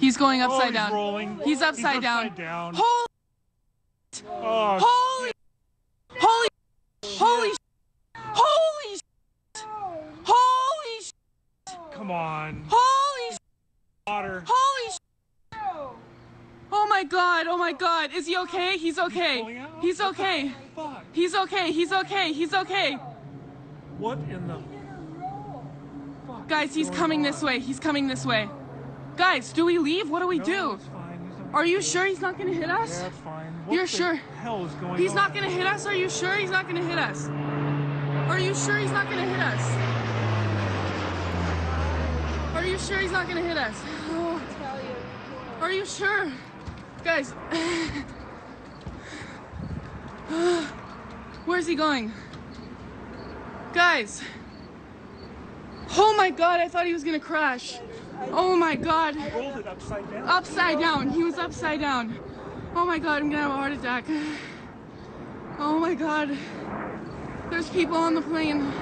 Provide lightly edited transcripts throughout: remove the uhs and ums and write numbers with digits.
He's going upside down. Rolling. He's upside down. Holy, Oh, holy, holy, holy, holy, holy, come on. holy, Water. holy. Oh my God! Oh my God! Is he okay? He's okay. He's okay. Fuck. He's okay. He's okay. He's okay. What in the fuck? Guys, he's coming this way. He's coming this way. Guys, do we leave? What do we do? It's fine. Are you sure he's not gonna hit us? Yeah, it's fine. You're sure? Hell is going on? He's not gonna hit us? Are you sure he's not gonna hit us? Are you sure he's not gonna hit us? Are you sure he's not gonna hit us? Oh, are you sure? Guys, where's he going? Guys, oh my God, I thought he was gonna crash. Oh my God. He rolled it upside down. Upside down, he was upside down. Oh my God, I'm gonna have a heart attack. Oh my God, there's people on the plane.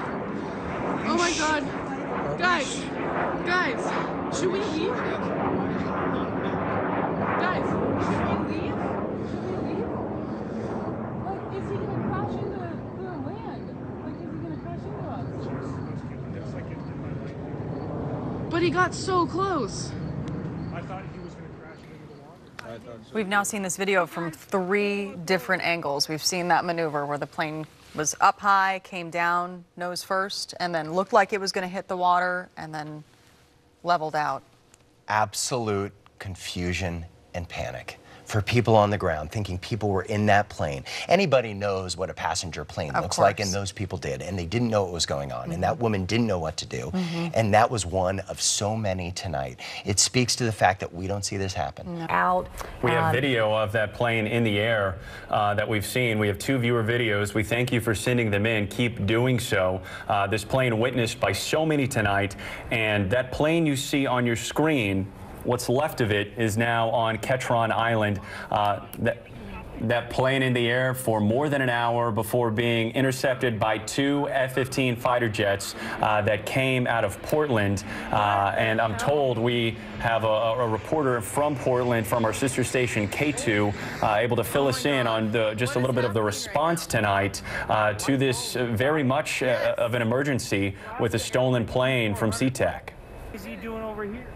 Oh my God. Guys, should we leave? Guys, should we leave? Like, is he gonna crash into the land? Like, is he gonna crash into us? But he got so close. I thought he was going to crash into the water. We've now seen this video from 3 different angles. We've seen that maneuver where the plane was up high, came down nose first, and then looked like it was going to hit the water and then leveled out. Absolute confusion and panic for people on the ground, thinking people were in that plane. Anybody knows what a passenger plane looks like, and those people did, and they didn't know what was going on, and that woman didn't know what to do, and that was one of so many tonight. It speaks to the fact that we don't see this happen. We have video of that plane in the air that we've seen. We have 2 viewer videos. We thank you for sending them in. Keep doing so. This plane witnessed by so many tonight, and that plane you see on your screen, what's left of it is now on Ketron Island. That plane in the air for more than an hour before being intercepted by 2 F-15 fighter jets that came out of Portland. And I'm told we have a reporter from Portland from our sister station K2 able to fill us in on just a little bit of the response tonight to this very much of an emergency with a stolen plane from SeaTac. What is he doing over here?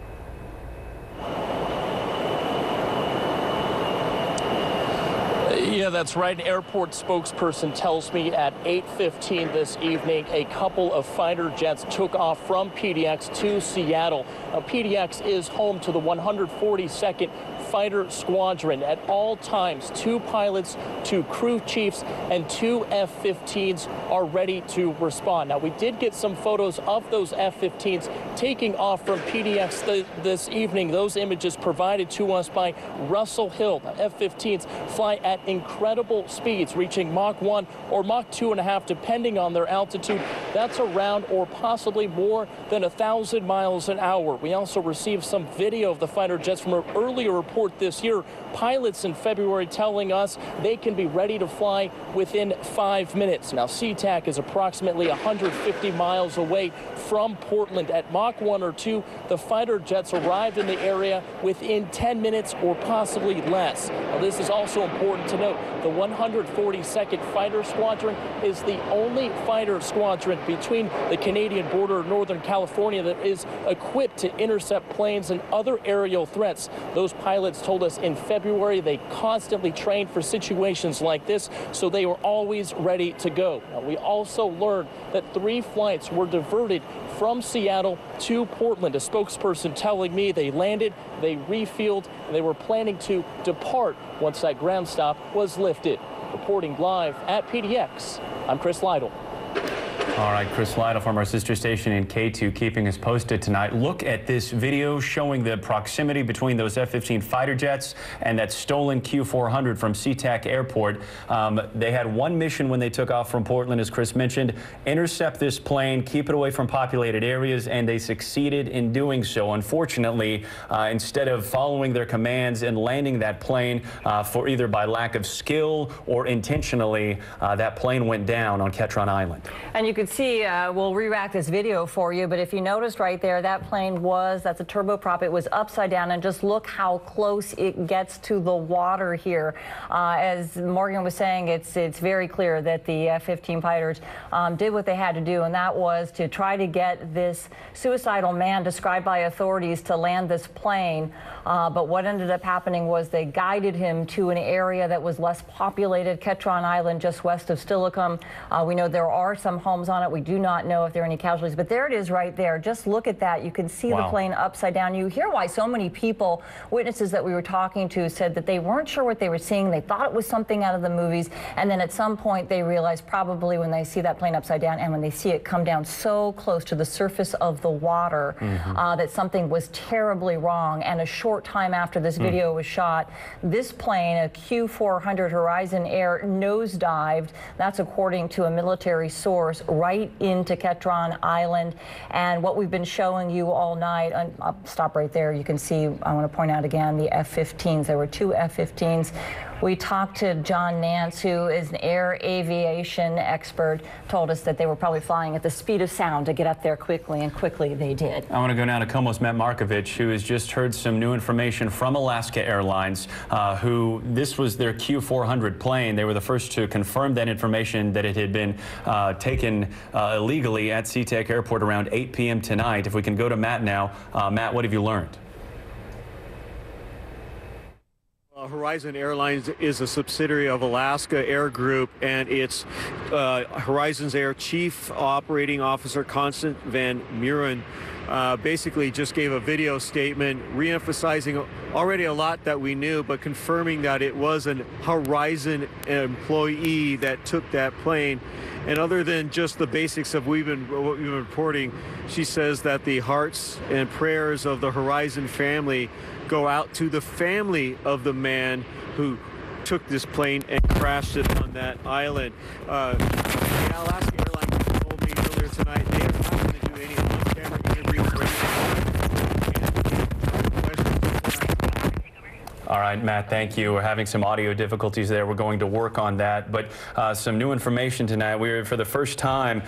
Yeah, that's right. An airport spokesperson tells me at 8:15 this evening, a couple of fighter jets took off from PDX to Seattle. Now, PDX is home to the 142nd Fighter Squadron. At all times, 2 pilots, 2 crew chiefs, and 2 F-15s are ready to respond. Now, we did get some photos of those F-15s taking off from PDX this evening. Those images provided to us by Russell Hill. F-15s fly at incredible speeds, reaching Mach 1 or Mach 2.5, depending on their altitude. That's around or possibly more than 1,000 miles an hour. We also received some video of the fighter jets from an earlier report this year. Pilots in February telling us they can be ready to fly within 5 minutes. Now, SeaTac is approximately 150 miles away from Portland. At Mach 1 or 2, the fighter jets arrived in the area within 10 minutes or possibly less. Now, this is also important to note. The 142nd Fighter Squadron is the only fighter squadron between the Canadian border of Northern California that is equipped to intercept planes and other aerial threats. Those pilots told us in February they constantly trained for situations like this, so they were always ready to go. Now, we also learned that 3 flights were diverted from Seattle to Portland. A spokesperson telling me they landed, they refueled, and they were planning to depart once that ground stop was lifted. Reporting live at PDX, I'm Chris Lytle. All right, Chris Lytle from our sister station in K2 keeping us posted tonight. Look at this video showing the proximity between those F-15 fighter jets and that stolen Q400 from SeaTac Airport. They had one mission when they took off from Portland, as Chris mentioned, intercept this plane, keep it away from populated areas, and they succeeded in doing so. Unfortunately, instead of following their commands and landing that plane for either by lack of skill or intentionally, that plane went down on Ketron Island. And you could could see, we'll re-rack this video for you, but if you noticed right there, that plane that's a turboprop. It was upside down, and just look how close it gets to the water here. As Morgan was saying, it's very clear that the F-15 fighters did what they had to do, and that was to try to get this suicidal man described by authorities to land this plane. But what ended up happening was they guided him to an area that was less populated, Ketron Island, just west of Steilacoom. We know there are some homes on it. We do not know if there are any casualties, but there it is right there. Just look at that. You can see the plane upside down. You hear why so many people, witnesses that we were talking to, said that they weren't sure what they were seeing. They thought it was something out of the movies, and then at some point they realized, probably when they see that plane upside down and when they see it come down so close to the surface of the water, that something was terribly wrong. And a short time after this video was shot, this plane, a Q400 Horizon Air, nosedived. That's according to a military source, right into Ketron Island. And what we've been showing you all night, and I'll stop right there. You can see, I want to point out again, the F-15s. There were 2 F-15s. We talked to John Nance, who is an air aviation expert, told us that they were probably flying at the speed of sound to get up there quickly, and quickly they did. I want to go now to Como's Matt Markovich, who has just heard some new information from Alaska Airlines, who this was their Q400 plane. They were the first to confirm that information, that it had been taken illegally at SeaTac Airport around 8 p.m. tonight. If we can go to Matt now. Matt, what have you learned? Horizon Airlines is a subsidiary of Alaska Air Group, and it's Horizon's Air Chief Operating Officer Constant Van Muren basically just gave a video statement re-emphasizing already a lot that we knew, but confirming that it was an Horizon employee that took that plane. And other than just the basics of what we've been reporting, she says that the hearts and prayers of the Horizon family go out to the family of the man who took this plane and crashed it on that island. Alaska Airlines told me earlier tonight they are not going to do any on-camera interviews or All right, Matt, thank you. We're having some audio difficulties there. We're going to work on that. But some new information tonight. We're, for the first time,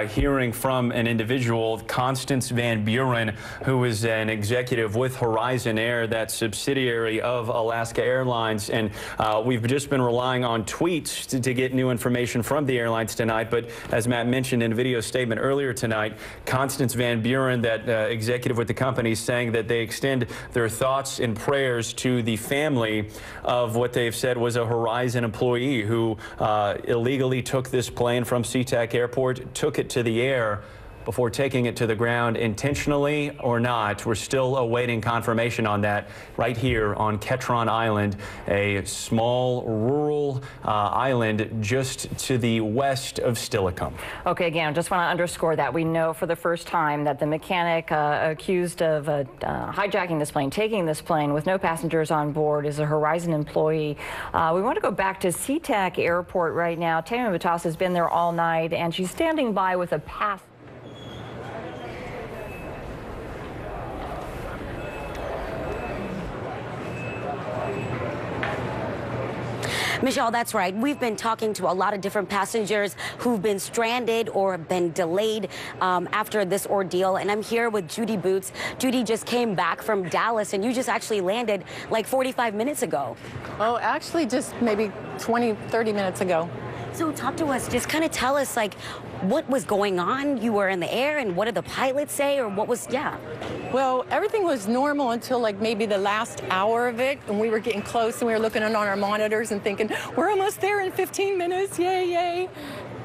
hearing from an individual, Constance Van Buren, who is an executive with Horizon Air, that subsidiary of Alaska Airlines. And we've just been relying on tweets to get new information from the airlines tonight. But as Matt mentioned in a video statement earlier tonight, Constance Van Buren, that executive with the company, saying that they extend their thoughts and prayers to the family of what they've said was a Horizon employee who illegally took this plane from SeaTac Airport, took it to the air before taking it to the ground, intentionally or not. We're still awaiting confirmation on that right here on Ketron Island, a small rural island just to the west of Steilacoom. Okay, again, I just want to underscore that. We know for the first time that the mechanic accused of hijacking this plane, taking this plane with no passengers on board, is a Horizon employee. We want to go back to SeaTac Airport right now. Tammy Matas has been there all night, and she's standing by with a pass. Michelle, that's right. We've been talking to a lot of different passengers who've been stranded or been delayed after this ordeal. And I'm here with Judy Boots. Judy just came back from Dallas, and you just actually landed like 45 minutes ago. Oh, actually just maybe 20, 30 minutes ago. So talk to us, just kind of tell us like what was going on. You were in the air, and what did the pilot say, or what was, Well, everything was normal until like maybe the last hour of it, and we were getting close and we were looking on our monitors and thinking, we're almost there in 15 minutes, yay, yay.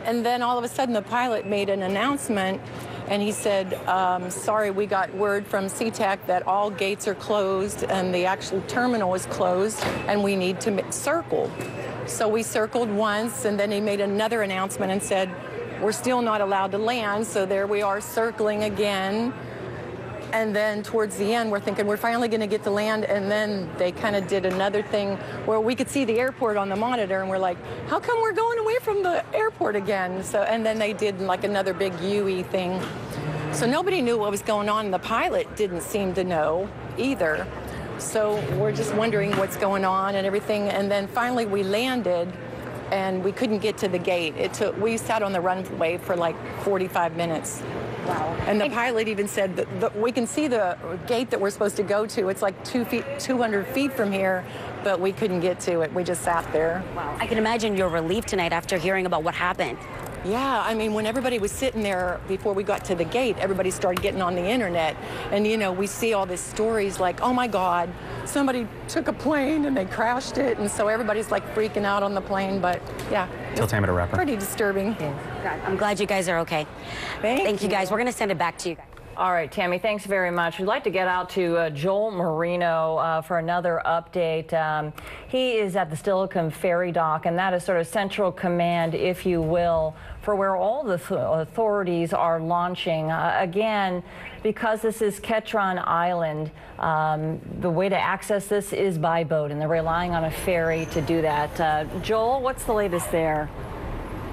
And then all of a sudden the pilot made an announcement, and he said, sorry, we got word from SeaTac that all gates are closed and the actual terminal is closed and we need to circle. So we circled once, and then he made another announcement and said, we're still not allowed to land, so there we are circling again. And then towards the end, we're thinking we're finally going to get to land, and then they kind of did another thing where we could see the airport on the monitor, and we're like, how come we're going away from the airport again? So, and then they did like another big UE thing. So nobody knew what was going on, and the pilot didn't seem to know either. So we're just wondering what's going on and everything. And then finally we landed, and we couldn't get to the gate. We sat on the runway for like 45 minutes. Wow. And the pilot even said that we can see the gate that we're supposed to go to. It's like 200 feet from here, but we couldn't get to it. We just sat there. Wow. I can imagine your relief tonight after hearing about what happened. Yeah, I mean, when everybody was sitting there before we got to the gate, everybody started getting on the internet. And, you know, we see all these stories like, oh, my God, somebody took a plane and they crashed it. And so everybody's, like, freaking out on the plane. But, yeah, it's pretty disturbing. God, I'm glad you guys are okay. Thank you, guys. We're going to send it back to you guys. All right, Tammy, thanks very much. We'd like to get out to Joel Marino for another update. He is at the Stillicum Ferry Dock, and that is sort of central command, if you will, for where all the authorities are launching. Again, because this is Ketron Island, the way to access this is by boat, and they're relying on a ferry to do that. Joel, what's the latest there?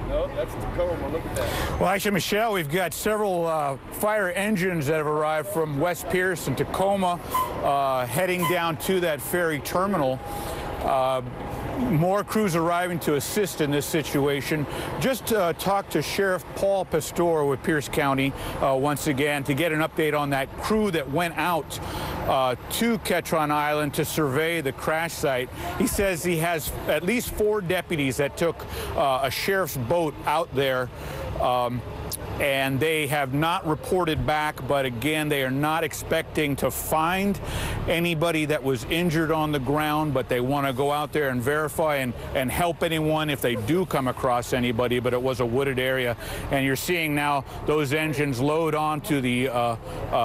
No, that's Tacoma. Look at that. Well, actually, Michelle, we've got several fire engines that have arrived from West Pierce and Tacoma heading down to that ferry terminal. More crews arriving to assist in this situation. Just talked to Sheriff Paul Pastor with Pierce County once again to get an update on that crew that went out to Ketron Island to survey the crash site. He says he has at least 4 deputies that took a sheriff's boat out there. And they have not reported back, but again, they are not expecting to find anybody that was injured on the ground, but they want to go out there and verify and help anyone if they do come across anybody. But it was a wooded area, and you're seeing now those engines load onto the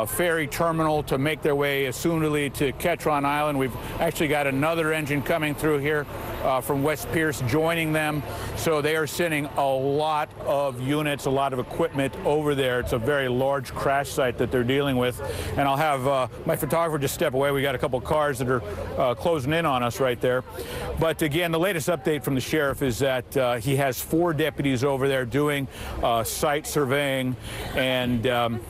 ferry terminal to make their way assumedly to Ketron Island. We've actually got another engine coming through here from West Pierce joining them, so they are sending a lot of units, a lot of equipment over there. It's a very large crash site that they're dealing with, and I'll have my photographer just step away. We got a couple cars that are closing in on us right there. But again, the latest update from the sheriff is that he has 4 deputies over there doing site surveying, and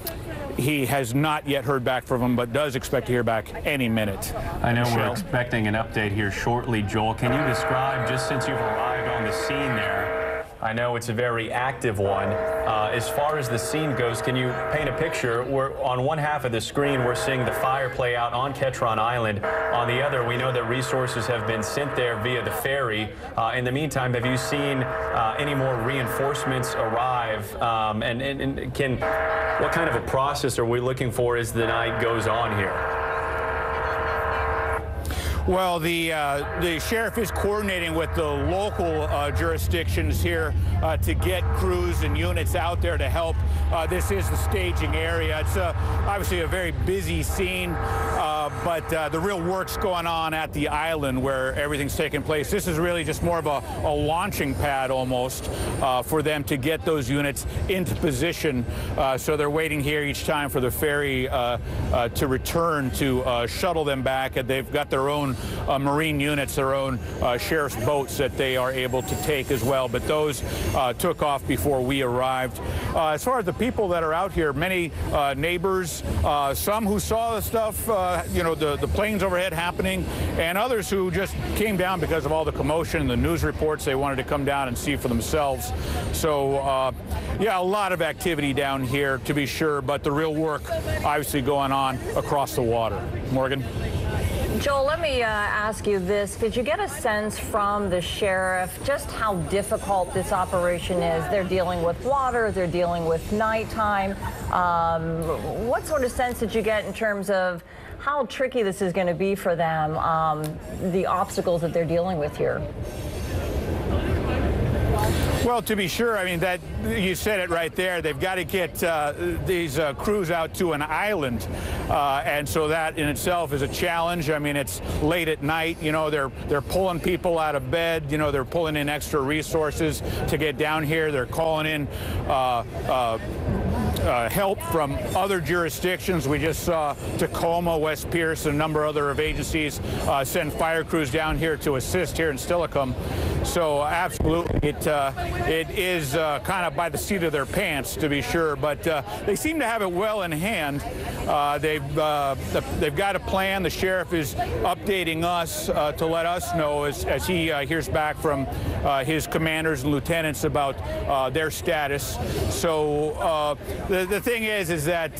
he has not yet heard back from them, but does expect to hear back any minute. I know Michelle? We're expecting an update here shortly, Joel. Can you describe, just since you've arrived on the scene there, I know it's a very active one. As far as the scene goes, can you paint a picture? On one half of the screen, we're seeing the fire play out on Ketron Island. On the other, we know that resources have been sent there via the ferry. In the meantime, have you seen any more reinforcements arrive? What kind of a process are we looking for as the night goes on here? Well, the sheriff is coordinating with the local jurisdictions here to get crews and units out there to help. This is the staging area. It's obviously a very busy scene, but the real work's going on at the island where everything's taking place. This is really just more of a launching pad almost for them to get those units into position. So they're waiting here each time for the ferry to return to shuttle them back. And they've got their own marine units, their own sheriff's boats that they are able to take as well. But those took off before we arrived. As far as the people that are out here, many neighbors, some who saw the stuff, you know, the planes overhead happening, and others who just came down because of all the commotion and the news reports. They wanted to come down and see for themselves. So, yeah, a lot of activity down here, to be sure, but the real work obviously going on across the water. Morgan? Joel, let me ask you this. Did you get a sense from the sheriff just how difficult this operation is? They're dealing with water, they're dealing with nighttime. What sort of sense did you get in terms of how tricky this is going to be for them, the obstacles that they're dealing with here? Well, to be sure, I mean, that you said it right there. They've got to get these crews out to an island, and so that in itself is a challenge. I mean, it's late at night. You know, they're pulling people out of bed. You know, they're pulling in extra resources to get down here. They're calling in help from other jurisdictions. We just saw Tacoma, West Pierce, and a number of other agencies send fire crews down here to assist here in Stillicum. So absolutely, it is kind of by the seat of their pants, to be sure. But they seem to have it well in hand. They've got a plan. The sheriff is updating us to let us know as he hears back from his commanders and lieutenants about their status. So the thing is that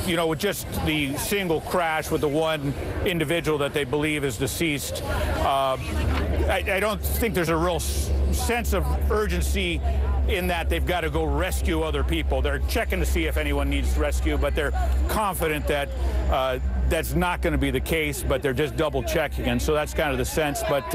you know, with just the single crash with the one individual that they believe is deceased, I don't think there's a real sense of urgency in that they've got to go rescue other people. They're checking to see if anyone needs rescue, but they're confident that that's not going to be the case, but they're just double checking, and so that's kind of the sense. But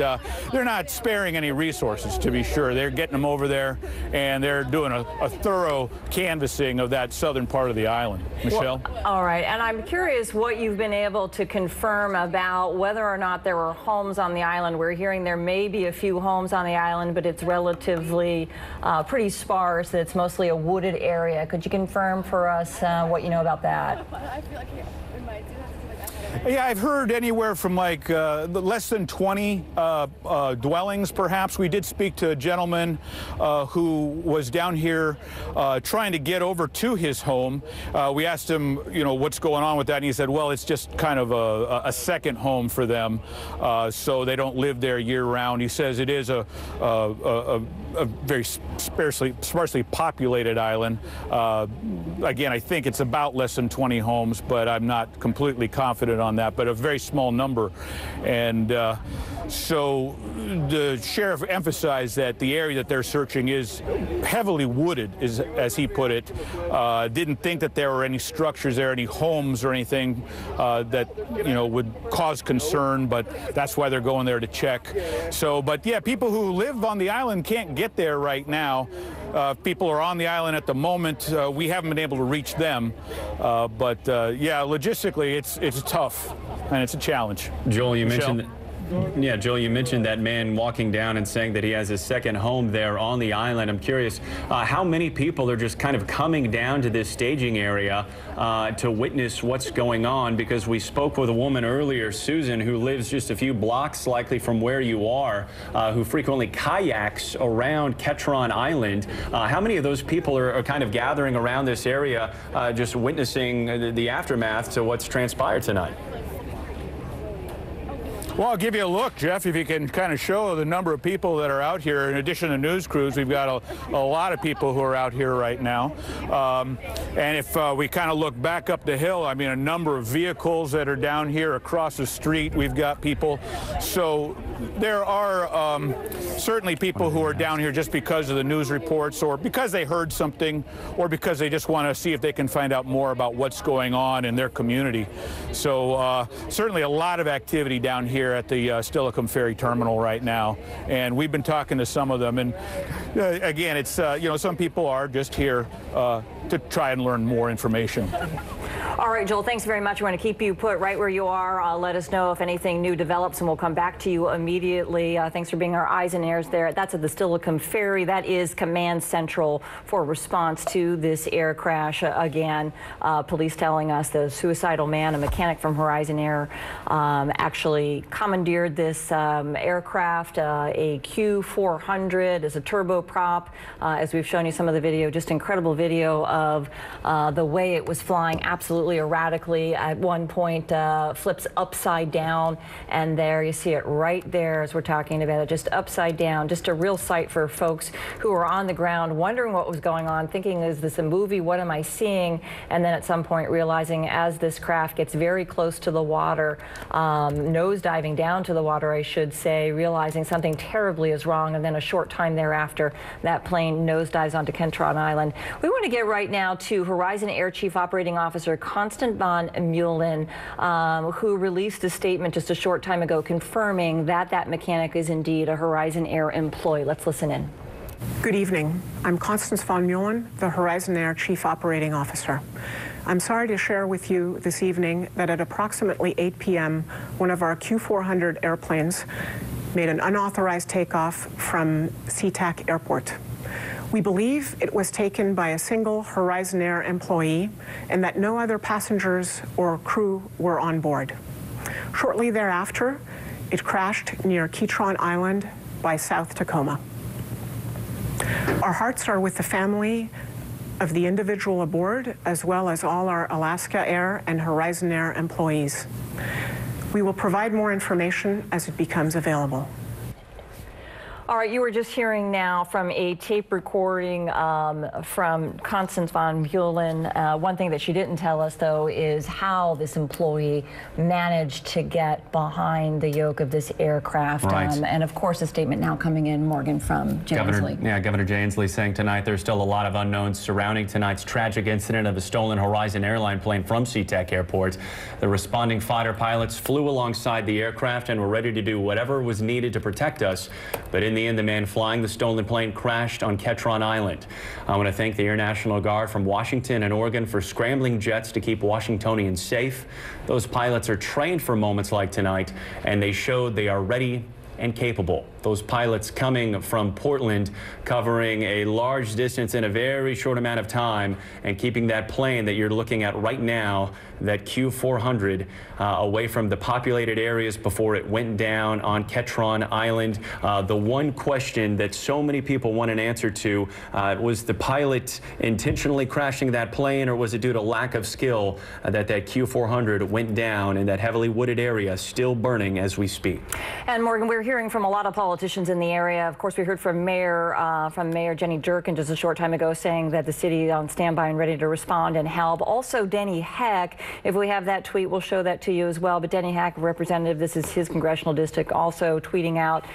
they're not sparing any resources, to be sure. They're getting them over there, and they're doing a thorough canvassing of that southern part of the island. Michelle? Well, all right, and I'm curious what you've been able to confirm about whether or not there were homes on the island. We're hearing there may be a few homes on the island, but it's relatively pretty sparse, that it's mostly a wooded area. Could you confirm for us what you know about that? Yeah, I've heard anywhere from like less than 20 dwellings, perhaps. We did speak to a gentleman who was down here trying to get over to his home. We asked him, you know, what's going on with that, and he said, well, it's just kind of a second home for them, so they don't live there year-round. He says it is a very sparsely populated island. Again, I think it's about less than 20 homes, but I'm not completely confident on that, but a very small number. And so the sheriff emphasized that the area that they're searching is heavily wooded, as he put it. Didn't think that there were any structures there, any homes or anything that, you know, would cause concern, but that's why they're going there to check. So, but yeah, people who live on the island can't get there right now. People are on the island at the moment. We haven't been able to reach them, but yeah, logistically, it's tough and it's a challenge. Joel, you Michelle? mentioned. Yeah, Joel, you mentioned that man walking down and saying that he has a second home there on the island. I'm curious how many people are just kind of coming down to this staging area to witness what's going on, because we spoke with a woman earlier, Susan, who lives just a few blocks likely from where you are, who frequently kayaks around Ketron Island. How many of those people are kind of gathering around this area just witnessing the aftermath to what's transpired tonight? Well, I'll give you a look, Jeff, if you can kind of show the number of people that are out here. In addition to news crews, we've got a lot of people who are out here right now. And if we kind of look back up the hill, I mean, a number of vehicles that are down here across the street, we've got people. So there are certainly people who are down here just because of the news reports, or because they heard something, or because they just want to see if they can find out more about what's going on in their community. So certainly a lot of activity down here at the Stillicum Ferry Terminal right now, and we've been talking to some of them, and again, it's you know, some people are just here to try and learn more information. All right, Joel, thanks very much. We're going to keep you put right where you are. Let us know if anything new develops, and we'll come back to you immediately. Thanks for being our eyes and ears there. That's at the Stillicum Ferry. That is Command Central for response to this air crash. Again, police telling us the suicidal man, a mechanic from Horizon Air, actually commandeered this aircraft, a Q400 as a turboprop. As we've shown you some of the video, just incredible video of the way it was flying, absolutely erratically. At one point flips upside down, and there you see it right there as we're talking about it, just upside down. Just a real sight for folks who are on the ground wondering what was going on, thinking, is this a movie, what am I seeing? And then at some point realizing, as this craft gets very close to the water, nose diving down to the water, I should say, realizing something terribly is wrong, and then a short time thereafter that plane nosedives onto Ketron Island. We want to get right now to Horizon Air Chief Operating Officer Constant von Muehlen, who released a statement just a short time ago confirming that that mechanic is indeed a Horizon Air employee. Let's listen in. Good evening. I'm Constance von Muehlen, the Horizon Air Chief Operating Officer. I'm sorry to share with you this evening that at approximately 8 p.m., one of our Q400 airplanes made an unauthorized takeoff from SeaTac Airport. We believe it was taken by a single Horizon Air employee and that no other passengers or crew were on board. Shortly thereafter, it crashed near Ketron Island by South Tacoma. Our hearts are with the family of the individual aboard, as well as all our Alaska Air and Horizon Air employees. We will provide more information as it becomes available. All right, you were just hearing now from a tape recording from Constance von Buehlen. One thing that she didn't tell us, though, is how this employee managed to get behind the yoke of this aircraft. Right. And, of course, a statement now coming in, Morgan, from Jay Inslee. Governor Jay Inslee saying tonight there's still a lot of unknowns surrounding tonight's tragic incident of a stolen Horizon airline plane from SeaTac Airport. The responding fighter pilots flew alongside the aircraft and were ready to do whatever was needed to protect us. But in the end, the man flying the stolen plane crashed on Ketron Island. I want to thank the Air National Guard from Washington and Oregon for scrambling jets to keep Washingtonians safe. Those pilots are trained for moments like tonight, and they showed they are ready and capable. Those pilots coming from Portland, covering a large distance in a very short amount of time and keeping that plane that you're looking at right now, that Q400, away from the populated areas before it went down on Ketron Island. The one question that so many people want an answer to, was the pilot intentionally crashing that plane, or was it due to lack of skill that Q400 went down in that heavily wooded area, still burning as we speak? And Morgan, we're hearing from a lot of politicians in the area. Of course, we heard from Mayor Jenny Durkin just a short time ago saying that the city is on standby and ready to respond and help. Also, Denny Heck, if we have that tweet, we'll show that to you as well. But Denny Heck, representative, this is his congressional district, also tweeting out,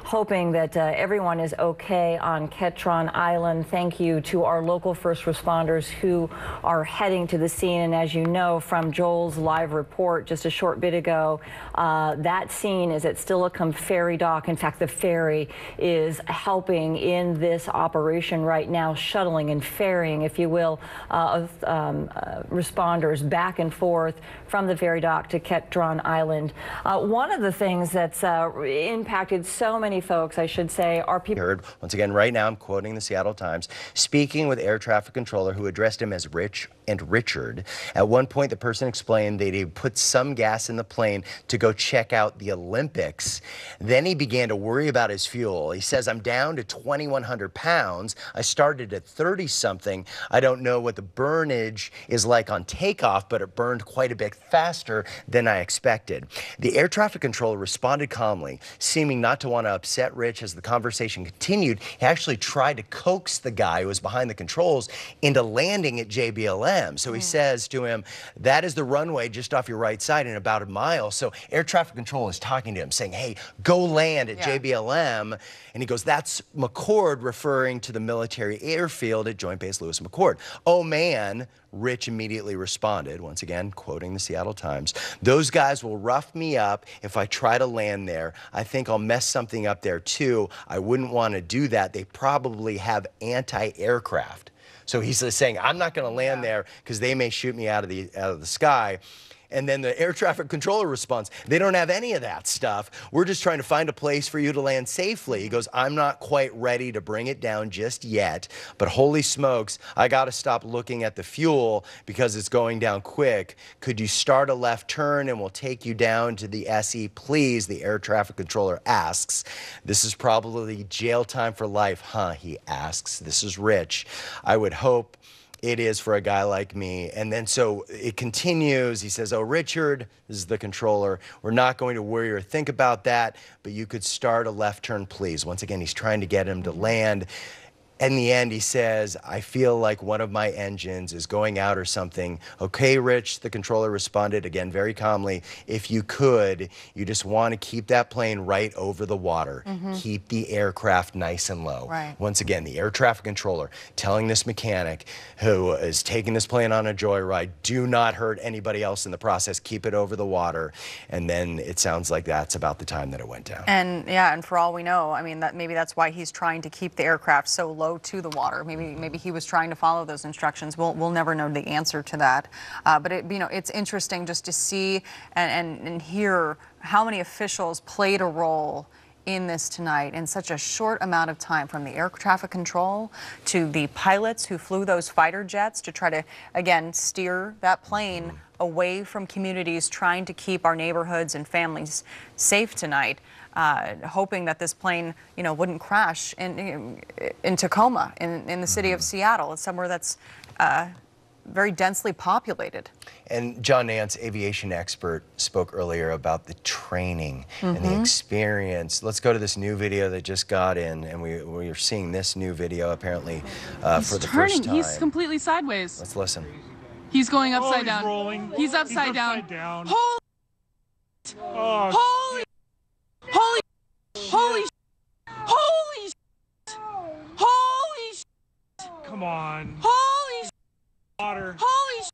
hoping that everyone is okay on Ketron Island. Thank you to our local first responders who are heading to the scene. And as you know from Joel's live report just a short bit ago, that scene is at Steilacoom Ferry Dock. In fact, the ferry is helping in this operation right now, shuttling and ferrying, if you will, responders back and forth from the ferry dock to Ketron Island. One of the things that's impacted so many folks, I should say, are people. Heard once again right now, I'm quoting the Seattle Times, speaking with air traffic controller who addressed him as Rich and Richard. At one point, the person explained that he put some gas in the plane to go check out the Olympics. Then he began to worry about his fuel. He says, I'm down to 2,100 pounds. I started at 30 something. I don't know what the burnage is like on takeoff, but it burned quite a bit faster than I expected. The air traffic controller responded calmly, seeming not to want to upset Rich. As the conversation continued, he actually tried to coax the guy who was behind the controls into landing at JBLM. So he says to him, that is the runway just off your right side in about a mile. So air traffic control is talking to him saying, hey, go land at JBLM. And he goes, that's McChord, referring to the military airfield at Joint Base Lewis McChord. Oh man, Rich immediately responded, once again, quoting the Seattle Times, those guys will rough me up if I try to land there. I think I'll mess something up there too. I wouldn't want to do that. They probably have anti-aircraft. So he's saying, I'm not going to land there because they may shoot me out of the sky. And then the air traffic controller responds, they don't have any of that stuff. We're just trying to find a place for you to land safely. He goes, I'm not quite ready to bring it down just yet, but holy smokes, I got to stop looking at the fuel because it's going down quick. Could you start a left turn and we'll take you down to the SE, please? The air traffic controller asks. This is probably jail time for life, huh? He asks. This is Rich. I would hope it is for a guy like me. And then so it continues. He says, oh, Richard, this is the controller, we're not going to worry or think about that, but you could start a left turn, please. Once again, he's trying to get him to land. In the end, he says, I feel like one of my engines is going out or something. Okay, Rich, the controller responded, again, very calmly. If you could, you just want to keep that plane right over the water. Keep the aircraft nice and low. Once again, the air traffic controller telling this mechanic who is taking this plane on a joyride, do not hurt anybody else in the process. Keep it over the water. And then it sounds like that's about the time that it went down. And yeah, and for all we know, I mean, maybe that's why he's trying to keep the aircraft so low to the water. Maybe he was trying to follow those instructions. We'll never know the answer to that. But it's interesting just to see and hear how many officials played a role in this tonight in such a short amount of time, from the air traffic control to the pilots who flew those fighter jets to try to, again, steer that plane away from communities, trying to keep our neighborhoods and families safe tonight, hoping that this plane, wouldn't crash in Tacoma, in the city of Seattle. It's somewhere that's very densely populated. And John Nance, aviation expert, spoke earlier about the training and the experience. Let's go to this new video that just got in, and we're seeing this new video apparently for the first time. He's completely sideways. Let's listen. He's going upside down. Rolling. He's upside down. Holy, Oh, holy, holy, holy, holy, come on. holy, Water. holy.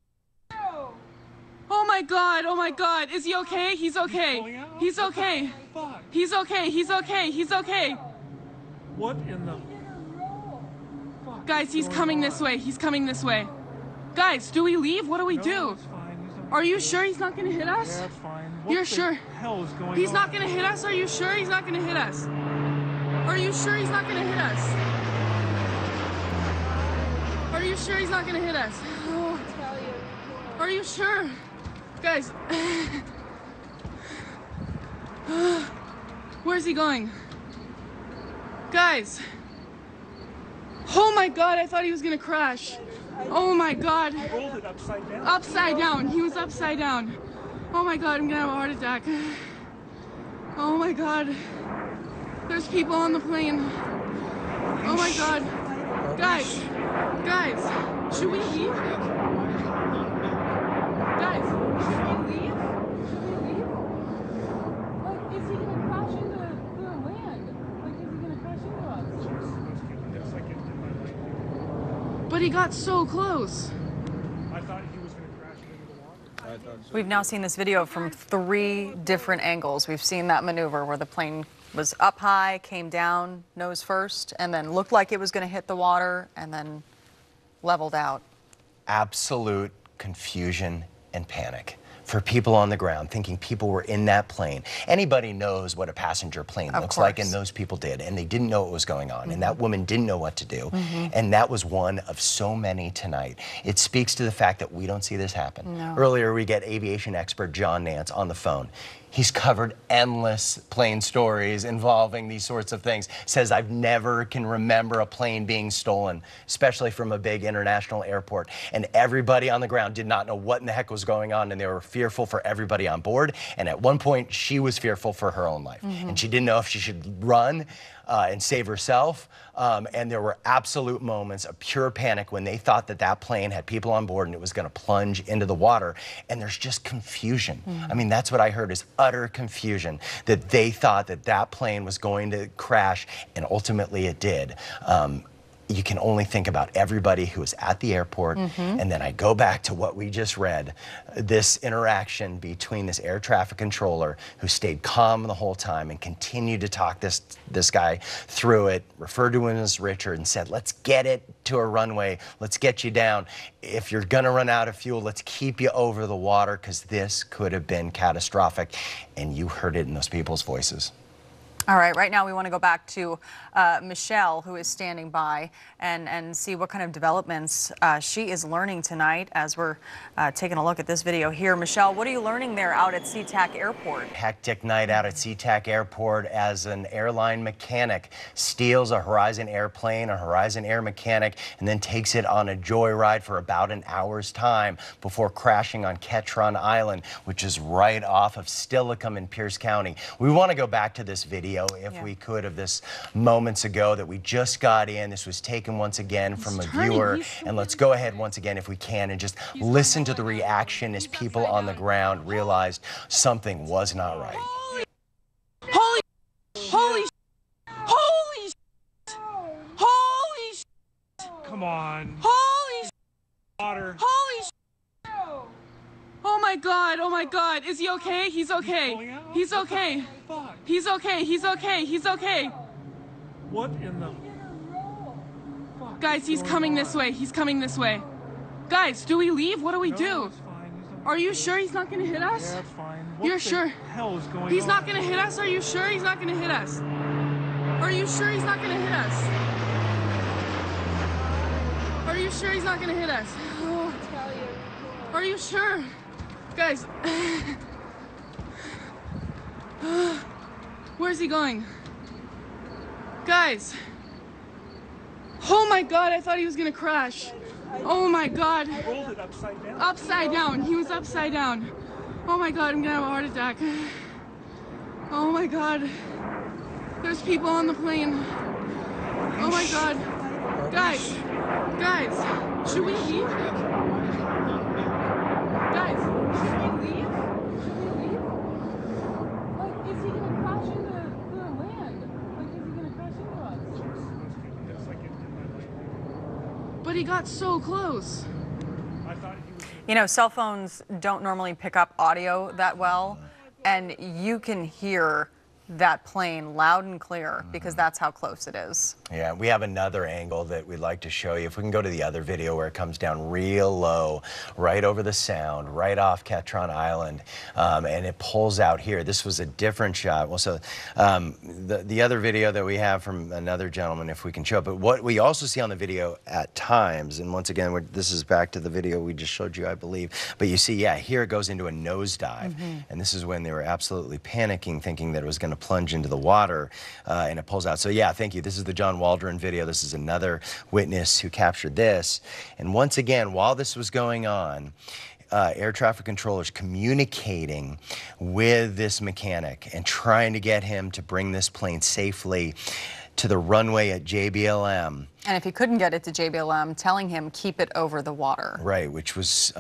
Oh my God! Oh my God! Is he okay? He's okay. He's okay. Fuck. He's okay. He's okay. He's okay. What in the... Guys, he's coming this way. He's coming this way. Guys, do we leave? What do we do? It's fine. Are you sure he's not gonna hit us? Yeah, it's fine. You're sure? Hell is going He's on? not gonna hit us? Are you sure he's not gonna hit us? Are you sure he's not gonna hit us? Are you sure he's not gonna hit us? Oh, are you sure? Guys, where's he going? Guys, oh my God, I thought he was gonna crash. Oh my God. Rolled it upside down. Upside down, he was upside down. Oh my God, I'm gonna have a heart attack. Oh my God, there's people on the plane. Oh my God. Guys, should we leave? Guys, should we leave? Like, is he gonna crash into the land? Like, is he gonna crash into us? But he got so close. I thought he was going to crash into the water. We've now seen this video from 3 different angles. We've seen that maneuver where the plane was up high, came down nose first, and then looked like it was going to hit the water and then leveled out. Absolute confusion and panic for people on the ground, thinking people were in that plane. Anybody knows what a passenger plane looks like, and those people did, and they didn't know what was going on, and that woman didn't know what to do, and that was one of so many tonight. It speaks to the fact that we don't see this happen. No. Earlier, we get aviation expert John Nance on the phone. He's covered endless plane stories involving these sorts of things. Says, I've never can remember a plane being stolen, especially from a big international airport. And everybody on the ground did not know what in the heck was going on, and they were fearful for everybody on board. And at one point, she was fearful for her own life. And she didn't know if she should run and save herself. And there were absolute moments of pure panic when they thought that that plane had people on board and it was going to plunge into the water. And there's just confusion. I mean, that's what I heard, is utter confusion, that they thought that that plane was going to crash, and ultimately it did. You can only think about everybody who was at the airport. And then I go back to what we just read, this interaction between this air traffic controller who stayed calm the whole time and continued to talk this guy through it, referred to him as Richard, and said, let's get it to a runway, let's get you down. If you're gonna run out of fuel, let's keep you over the water, because this could have been catastrophic. And you heard it in those people's voices. All right now we want to go back to Michelle, who is standing by, and see what kind of developments she is learning tonight as we're taking a look at this video here. Michelle, what are you learning there out at SeaTac Airport? Hectic night out at SeaTac Airport as an airline mechanic steals a Horizon airplane, a Horizon Air mechanic, and then takes it on a joyride for about an hour's time before crashing on Ketron Island, which is right off of Stillicum in Pierce County. We want to go back to this video, if we could, of this moments ago that we just got in. This was taken once again from a viewer, and let's go ahead once again, if we can, and just listen to the reaction as people on the ground realized something was not right. Holy, holy, holy, holy, Come on. holy, Water. holy. Oh my God, oh my God, is he okay? He's okay. He's okay. Fuck. He's okay. He's okay. He's okay. What in the... Guys, he's coming this way. He's coming this way. Guys, do we leave? What do we do? It's fine. Are you sure he's not gonna hit us? Yeah, it's fine. You're sure? Hell is going on? He's not gonna hit us? Are you sure he's not gonna hit us? Are you sure he's not gonna hit us? Are you sure he's not gonna hit us? Oh. Are you sure? Guys. Where's he going? Guys. Oh my God, I thought he was gonna crash. Oh my God. He rolled it upside down. Upside down. He was upside down. Oh my God, I'm gonna have a heart attack. Oh my God. There's people on the plane. Oh my God. Guys. Guys. Should we leave? Guys, should we leave? Should we leave? Like, is he gonna crash into the land? Like, is he gonna crash into us? But he got so close. You know, cell phones don't normally pick up audio that well, and you can hear that plane loud and clear because that's how close it is. Yeah, we have another angle that we'd like to show you. If we can go to the other video where it comes down real low, right over the Sound, right off Ketron Island, and it pulls out here. This was a different shot. Well, so the other video that we have from another gentleman, if we can show it, but what we also see on the video at times, and once again, this is back to the video we just showed you, I believe, but you see, yeah, here it goes into a nosedive, and this is when they were absolutely panicking, thinking that it was going to plunge into the water, and it pulls out. So yeah, thank you. This is the John Waldron video. This is another witness who captured this. And once again, while this was going on, air traffic controllers communicating with this mechanic and trying to get him to bring this plane safely to the runway at JBLM. And if he couldn't get it to JBLM, telling him keep it over the water. Right, which was,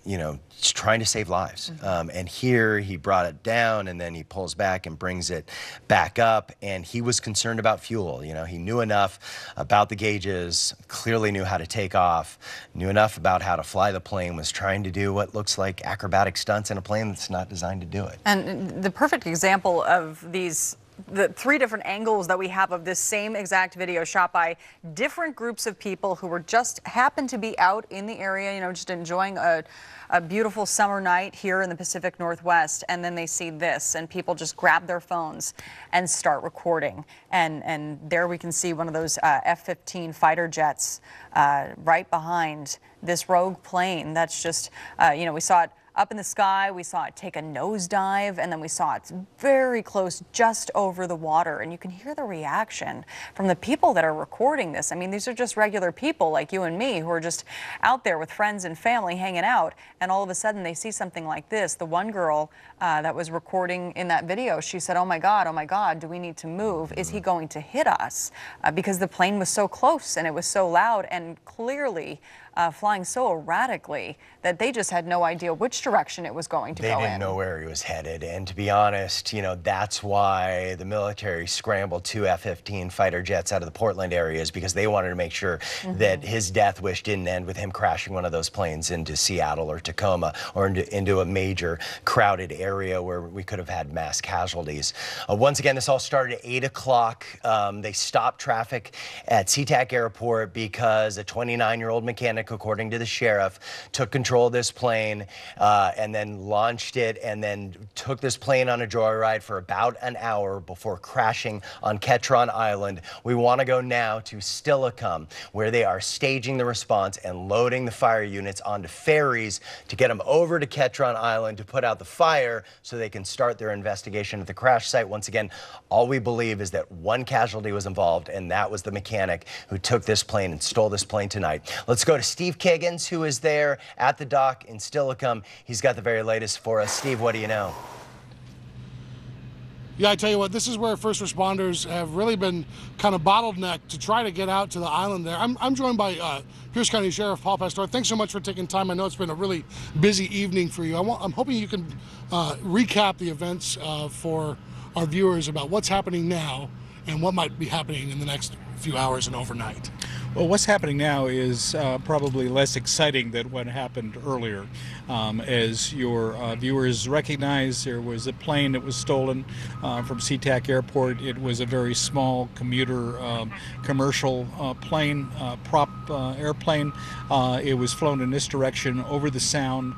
you know, trying to save lives. And here he brought it down, and then he pulls back and brings it back up. And he was concerned about fuel. You know, he knew enough about the gauges, clearly knew how to take off, knew enough about how to fly the plane, was trying to do what looks like acrobatic stunts in a plane that's not designed to do it. And the perfect example of the three different angles that we have of this same exact video shot by different groups of people who were just happened to be out in the area, you know, just enjoying a beautiful summer night here in the Pacific Northwest, and then they see this and people just grab their phones and start recording. And there we can see one of those F-15 fighter jets right behind this rogue plane. That's just, you know, we saw it up in the sky, we saw it take a nosedive, and then we saw it very close just over the water. And you can hear the reaction from the people that are recording this. I mean, these are just regular people like you and me who are just out there with friends and family hanging out, and all of a sudden they see something like this. The one girl that was recording in that video, she said, oh my God, do we need to move? Is he going to hit us? Because the plane was so close and it was so loud and clearly flying so erratically that they just had no idea which direction it was going to go in. They didn't know where he was headed, and to be honest, you know, that's why the military scrambled 2 F-15 fighter jets out of the Portland areas, because they wanted to make sure that his death wish didn't end with him crashing one of those planes into Seattle or Tacoma or into a major crowded area where we could have had mass casualties. Once again, this all started at 8 o'clock. They stopped traffic at SeaTac Airport because a 29-year-old mechanic, according to the sheriff, took control of this plane and then launched it, and then took this plane on a joyride for about an hour before crashing on Ketron Island. We want to go now to Steilacoom, where they are staging the response and loading the fire units onto ferries to get them over to Ketron Island to put out the fire so they can start their investigation at the crash site. Once again, all we believe is that one casualty was involved, and that was the mechanic who took this plane and stole this plane tonight. Let's go to Steve Kiggins, who is there at the dock in Steilacoom. He's got the very latest for us. Steve, what do you know? Yeah, I tell you what, this is where first responders have really been kind of bottlenecked to try to get out to the island there. I'm joined by Pierce County Sheriff Paul Pastor. Thanks so much for taking time. I know it's been a really busy evening for you. I'm hoping you can recap the events for our viewers about what's happening now and what might be happening in the next few hours and overnight. Well, what's happening now is probably less exciting than what happened earlier. As your viewers recognize, there was a plane that was stolen from SeaTac Airport. It was a very small commuter commercial plane, prop airplane. It was flown in this direction over the Sound.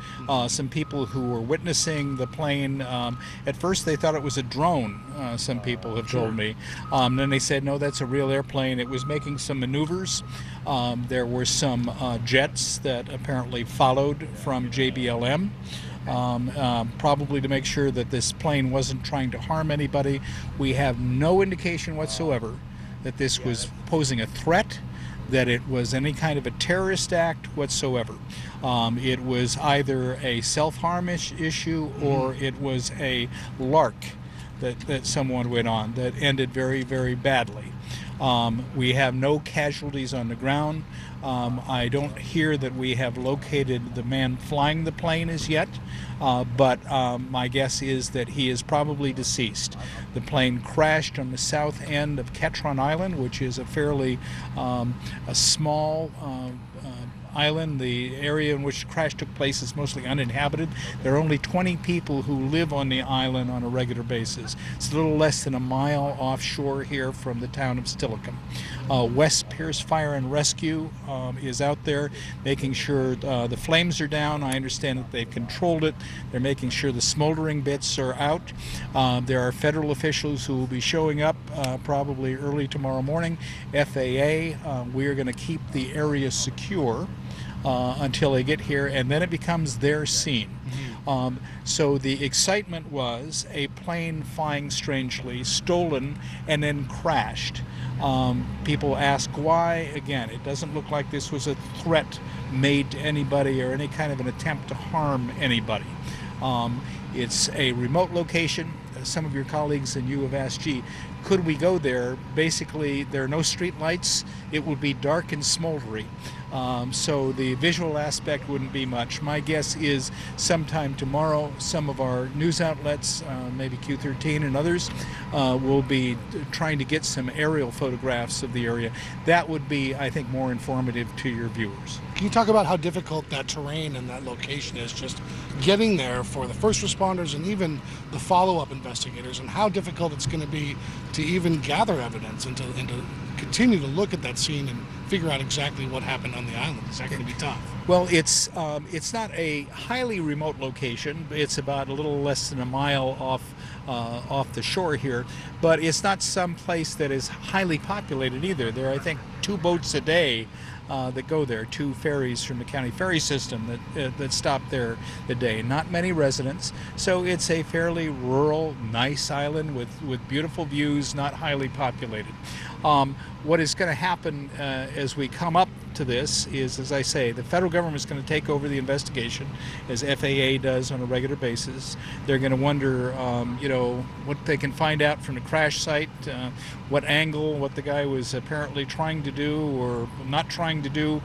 Some people who were witnessing the plane, at first they thought it was a drone, some people have told me. Then they said, no, that's a real airplane. It was making some maneuvers. There were some jets that apparently followed from JBLM. probably to make sure that this plane wasn't trying to harm anybody. We have no indication whatsoever that this was posing a threat, that it was any kind of a terrorist act whatsoever. It was either a self-harm issue or it was a lark that someone went on that ended very, very badly. We have no casualties on the ground. I don't hear that we have located the man flying the plane as yet, but my guess is that he is probably deceased. The plane crashed on the south end of Ketron Island, which is a fairly a small island. The area in which the crash took place is mostly uninhabited. There are only 20 people who live on the island on a regular basis. It's a little less than a mile offshore here from the town of Steilacoom. West Pierce Fire and Rescue is out there making sure the flames are down. I understand that they've controlled it. They're making sure the smoldering bits are out. There are federal officials who will be showing up probably early tomorrow morning. FAA, we are going to keep the area secure until they get here, and then it becomes their scene. So the excitement was a plane flying strangely, stolen, and then crashed. People ask why. Again, it doesn't look like this was a threat made to anybody or any kind of an attempt to harm anybody. It's a remote location. Some of your colleagues and you have asked, gee, could we go there? Basically, there are no street lights. It would be dark and smoldery. So the visual aspect wouldn't be much. My guess is sometime tomorrow, some of our news outlets, maybe Q13 and others, will be trying to get some aerial photographs of the area. That would be, I think, more informative to your viewers. Can you talk about how difficult that terrain and that location is, just getting there for the first responders and even the follow-up investigators, and how difficult it's going to be to even gather evidence and to continue to look at that scene and figure out exactly what happened on the island? Is that going to be tough? Well, it's not a highly remote location. It's about a little less than a mile off the shore here, but it's not some place that is highly populated either. There are, I think, 2 boats a day that go there, 2 ferries from the county ferry system that stop there a day. Not many residents, so it's a fairly rural, nice island with beautiful views, not highly populated. What is going to happen as we come up to this is, as I say, the federal government is going to take over the investigation, as FAA does on a regular basis. They're going to wonder, what they can find out from the crash site, what angle, what the guy was apparently trying to do or not trying to do.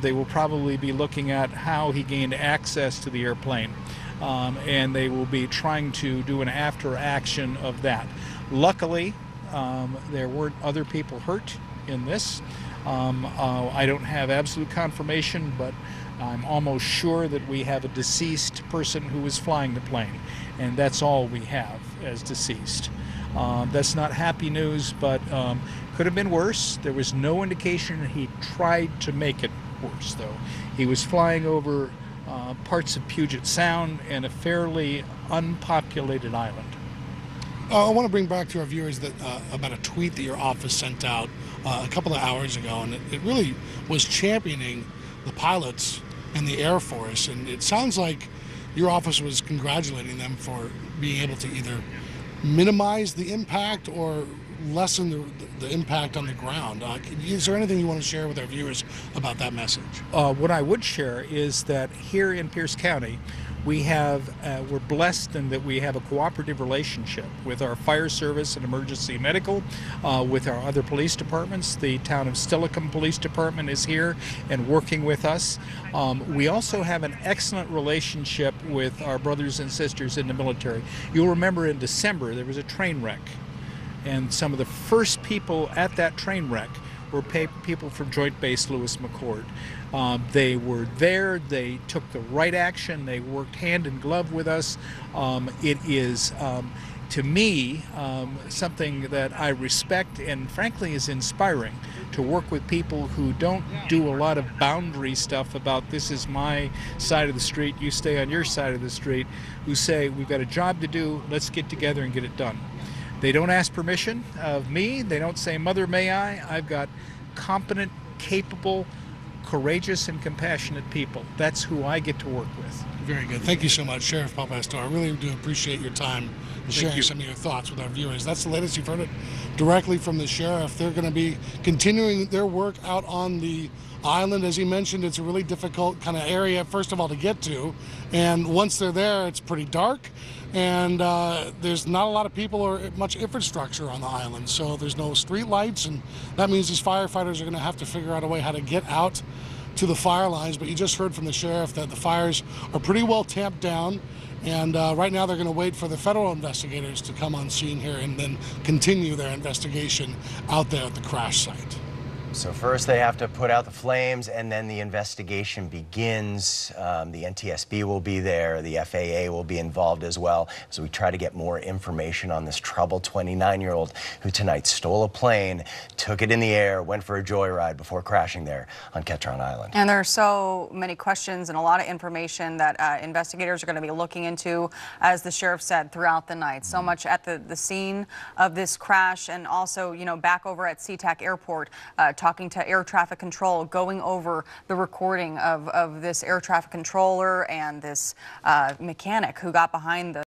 They will probably be looking at how he gained access to the airplane, and they will be trying to do an after action of that. Luckily, there weren't other people hurt in this. I don't have absolute confirmation, but I'm almost sure that we have a deceased person who was flying the plane, and that's all we have as deceased. That's not happy news, but could have been worse. There was no indication that he tried to make it worse, though. He was flying over parts of Puget Sound and a fairly unpopulated island. I want to bring back to our viewers that about a tweet that your office sent out a couple of hours ago, and it really was championing the pilots and the Air Force, and it sounds like your office was congratulating them for being able to either minimize the impact or lessen the impact on the ground. Is there anything you want to share with our viewers about that message? What I would share is that here in Pierce County, we're blessed in that we have a cooperative relationship with our fire service and emergency medical, with our other police departments. The town of Steilacoom Police Department is here and working with us. We also have an excellent relationship with our brothers and sisters in the military. You'll remember in December there was a train wreck, and some of the first people at that train wreck were people from Joint Base Lewis McChord. They were there, they took the right action, they worked hand in glove with us. It is, to me, something that I respect and frankly is inspiring, to work with people who don't do a lot of boundary stuff about this is my side of the street, you stay on your side of the street, who say we've got a job to do, let's get together and get it done. They don't ask permission of me. They don't say, Mother, may I? I've got competent, capable, courageous, and compassionate people. That's who I get to work with. Very good. Thank you so much, Sheriff Paul Pastor. I really do appreciate your time and sharing some of your thoughts with our viewers. That's the latest. You've heard it directly from the sheriff. They're going to be continuing their work out on the island. As he mentioned, it's a really difficult kind of area, first of all, to get to. And once they're there, it's pretty dark. And there's not a lot of people or much infrastructure on the island. So there's no street lights. And that means these firefighters are going to have to figure out a way how to get out to the fire lines. But you just heard from the sheriff that the fires are pretty well tamped down, and right now they're going to wait for the federal investigators to come on scene here and then continue their investigation out there at the crash site. So first they have to put out the flames, and then the investigation begins. The NTSB will be there. The FAA will be involved as well, as we try to get more information on this troubled 29-year-old who tonight stole a plane, took it in the air, went for a joyride before crashing there on Ketron Island. And there are so many questions and a lot of information that investigators are going to be looking into, as the sheriff said, throughout the night. So much at the scene of this crash, and also, you know, back over at SeaTac Airport, talking to air traffic control, going over the recording of this air traffic controller and this mechanic who got behind